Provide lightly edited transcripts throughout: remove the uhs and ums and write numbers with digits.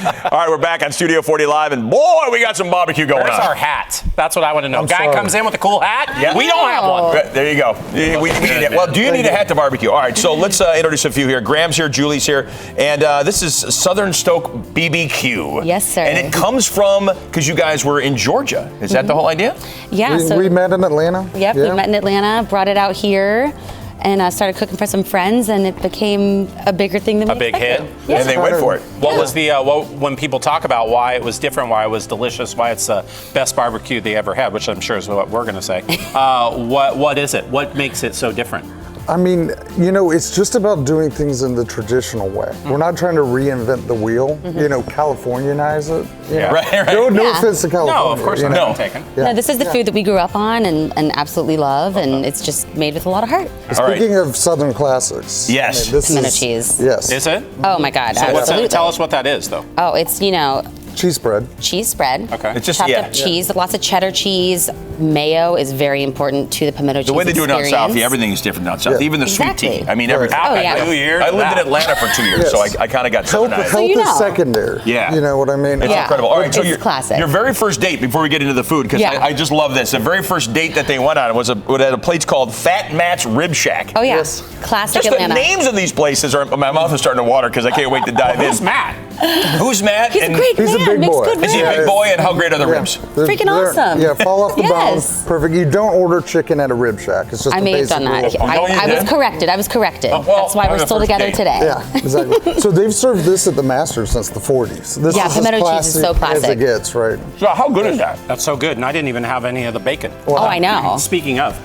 All right, we're back on Studio 40 Live, and boy, we got some barbecue going on. Where's our hat? That's what I want to know. I'm Guy sorry. comes in with a cool hat. Yeah. We don't have one. There you go. We need it. Well, do you need a hat to barbecue? All right, so let's introduce a few here. Graham's here, Julie's here, and this is Southern Stoke BBQ. Yes, sir. And it comes from, because you guys were in Georgia. Is that the whole idea? Yeah. We met in Atlanta. Yep, Yeah. we met in Atlanta, brought it out here, and started cooking for some friends, and it became a bigger thing than we A big hit? expected. Yeah. And they went for it. What was the when people talk about why it was different, why it was delicious, why it's the best barbecue they ever had, which I'm sure is what we're going to say. What is it? What makes it so different? I mean, you know, it's just about doing things in the traditional way. We're not trying to reinvent the wheel, you know, Californianize it. You know? Right. No Yeah. offense to California. No, of course you not. know? No. Taken. No, this is the food that we grew up on and absolutely love, and it's just made with a lot of heart. All right. Speaking of Southern classics. Yes. I mean, this Pimento is- cheese. Yes. Is it? Oh my God, So what's absolutely. that? Tell us what that is, though. Oh, it's, Cheese spread. cheese spread. Okay. It's just, chopped yeah. up cheese, lots of cheddar cheese. Mayo is very important to the pimento cheese The way they do it down experience. south, everything is different down south. Yeah. Even the sweet Exactly. tea. I mean, everything. Oh, yeah. 2 years. I lived in Atlanta for 2 years, Yes. so I kind of got Help Southernized. So you is know. secondary. Yeah. You know what I mean? It's Yeah. incredible. All right, so It's classic. your very first date, before we get into the food, because Yeah. I just love this. The very first date that they went on was at a place called Fat Matt's Rib Shack. Oh yeah, Yes. classic Just Atlanta. the names of these places are. My mouth is starting to water because I can't wait to dive in. Who's Matt? Who's Matt? He's a great He's a man, big makes boy. good Is he a ribs. big boy, and how great are the ribs? Freaking awesome. Yeah, fall off the Yes. bone. Perfect. You don't order chicken at a rib shack. It's just I a may have basic done that. rule. no, you I was didn't? corrected. well, That's why on we're the still first together date. today. Yeah, exactly. So they've served this at the Masters since the 40s. This Yeah, is as pimento cheese is so classic as classic. it gets, right? So how good is that? That's so good, and I didn't even have any of the bacon. Oh, I know. Speaking of,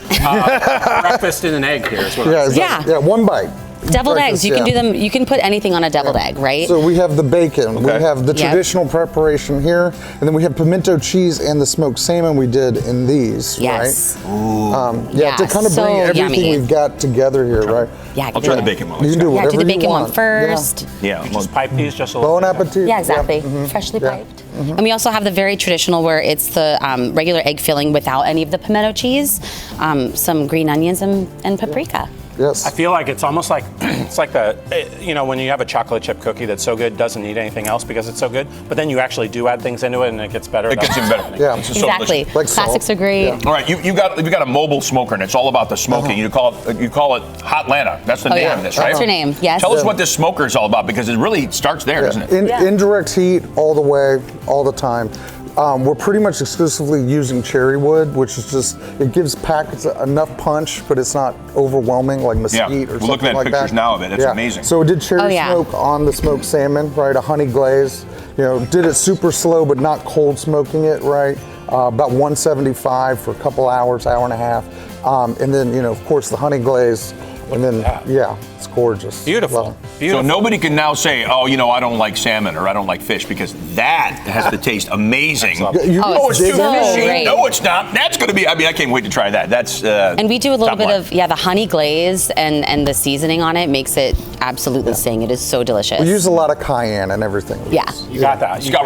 breakfast and an egg here is what Yeah, I'm exactly. Yeah. Yeah, one bite. Deviled eggs. Breakfast, You can yeah. do them. You can put anything on a deviled egg, right? So we have the bacon, we Okay. have the Yep. traditional preparation here, and then we have pimento cheese and the smoked salmon we did in these, Yes. right? Yeah, to kind of so bring everything yummy. we've got together here, right? Yeah. I'll try the bacon one. You can do Yeah, whatever do the bacon you one want. first. Yeah. just pipe these just a little. Bon appetit. Yeah, exactly. Mm-hmm. Freshly Yeah. piped. And we also have the very traditional where it's the regular egg filling without any of the pimento cheese, some green onions and paprika. Yes. I feel like it's almost like it's like when you have a chocolate chip cookie that's so good doesn't need anything else because it's so good, but then you actually do add things into it and it gets better. It gets even better. Yeah. It's just so Exactly. delicious. Like Classics salt. are great. Yeah. All right, you got a mobile smoker, and it's all about the smoking. You call it Hotlanta. That's the Oh name yeah. of this, right? That's your name. Yes. Tell us what this smoker is all about, because it really starts there, doesn't it? Yeah. Indirect heat all the way, all the time. We're pretty much exclusively using cherry wood, which is just, it gives packets enough punch, but it's not overwhelming like mesquite Yeah. or We're something looking at like pictures that. now of it. It's amazing. So we did cherry Oh, yeah. smoke on the smoked salmon, right? A honey glaze. You know, did it super slow, but not cold smoking it, right? About 175 for a couple hours, hour and a half. And then, of course, the honey glaze. And then, yeah, it's gorgeous. Beautiful. Love it. Beautiful. So nobody can now say, oh, I don't like salmon or I don't like fish, because that has to taste amazing. You- Oh, It's it's too so fishy. great. No, it's not. That's going to be. I mean, I can't wait to try that. That's. And we do a little top bit line. of the honey glaze and the seasoning on it makes it absolutely sing. It is so delicious. We use a lot of cayenne and everything. Yeah. You got that. Scott,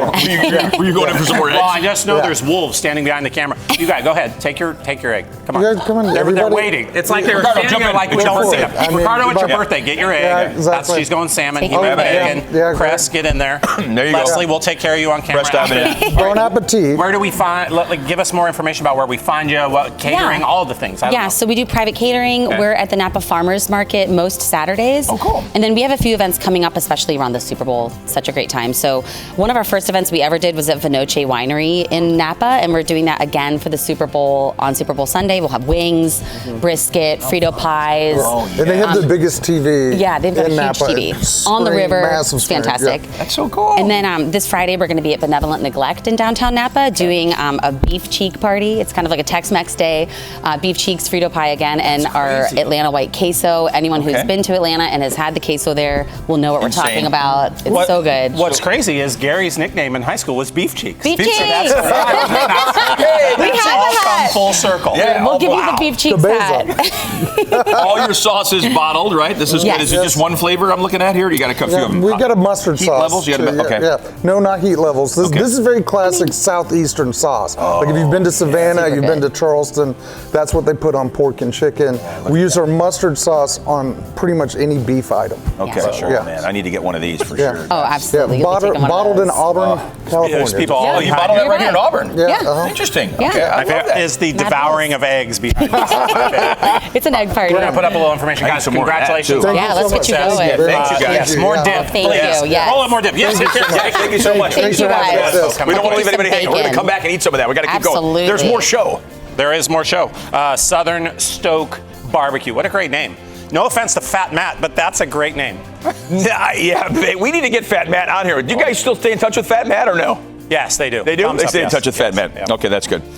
were you going in for some more eggs? Well, I just know Yeah. there's wolves standing behind the camera. You guys, go ahead. Take your egg. Come on. You guys, come on, They're everybody. waiting. It's like they were Ricardo, standing jump there in. like we Go don't for see it. them. I mean, Ricardo, it's your yeah. birthday. Get your egg. Yeah, exactly. She's going salmon. Take You your have egg. bacon. Yeah, Cress, get in there. There you go. Leslie, we'll take care of you on camera. Press dive in. Bon appetit. Where do we find? Give us more information about where we find you, what catering, all the things. I don't Yeah, know. so we do private catering. Okay. We're at the Napa Farmers Market most Saturdays. Oh, cool. And then we have a few events coming up, especially around the Super Bowl. Such a great time. So one of our first events we ever did was at Vinoche Winery in Napa, and we're doing that again for the Super Bowl on Super Bowl Sunday. We'll have wings, brisket, Frito pies. And they have the biggest TV. Yeah, they've got a in huge Napa. TV on the Screen, river. massive It's screen, fantastic. yeah. That's so cool. And then this Friday we're going to be at Benevolent Neglect in downtown Napa doing a beef cheek party. It's kind of like a Tex-Mex day. Beef cheeks, Frito pie again, and our Atlanta white queso. Anyone who's Okay. been to Atlanta and has had the queso there will know what we're Insane. talking about. It's so good. What's crazy is Gary's nickname in high school was Beef Cheeks. Beef Cheeks. cheeks! We have all a come hat. full circle. Yeah. We'll give you Wow. the beef cheeks Cabeza. hat. All your sauces bottled, right? This is good. Yes. Is it just one flavor I'm looking at here? Or you got a few of them? We got a mustard Heat sauce. levels? You got too. okay. Yeah. No, not heat levels. This, Okay. this is very classic southeastern sauce. Like if you've been to Savannah, super you've been to good. Charleston, that's what they put on pork and chicken. We use our mustard sauce on pretty much any beef item. Okay, Yeah. sure, Yeah. man. I need to get one of these for Yeah. sure. Oh, absolutely. Yeah, You'll be taking one of bottled in those. Auburn, California. There's people all Oh, you behind bottled that you. right here in Auburn? Yeah. Yeah. uh-huh. Interesting. Yeah. Okay, I My love favorite that. is the Fabulous. devouring of eggs behind you. It's an egg party. We're gonna put up a little information, I need guys. some more of that, Congratulations. too. on Yeah, the let's get you success. going. Yeah, thank you, guys. Yes, more Yeah. dip, Thank please. you, yes. Roll up more dip. Yes, yes, yes. Yeah, thank you so much. Thank you guys. We don't want to leave anybody hanging. We're going to Bacon. come back and eat some of that. We got to keep going. Absolutely. There's more show. There is more show. Southern Stoke BBQ. What a great name. No offense to Fat Matt, but that's a great name. Yeah, we need to get Fat Matt on here. Do you guys still stay in touch with Fat Matt or no? Yes, they do. They do? Thumbs They up, stay in yes. touch with Fat Yes. Matt. Yeah. Okay, that's good.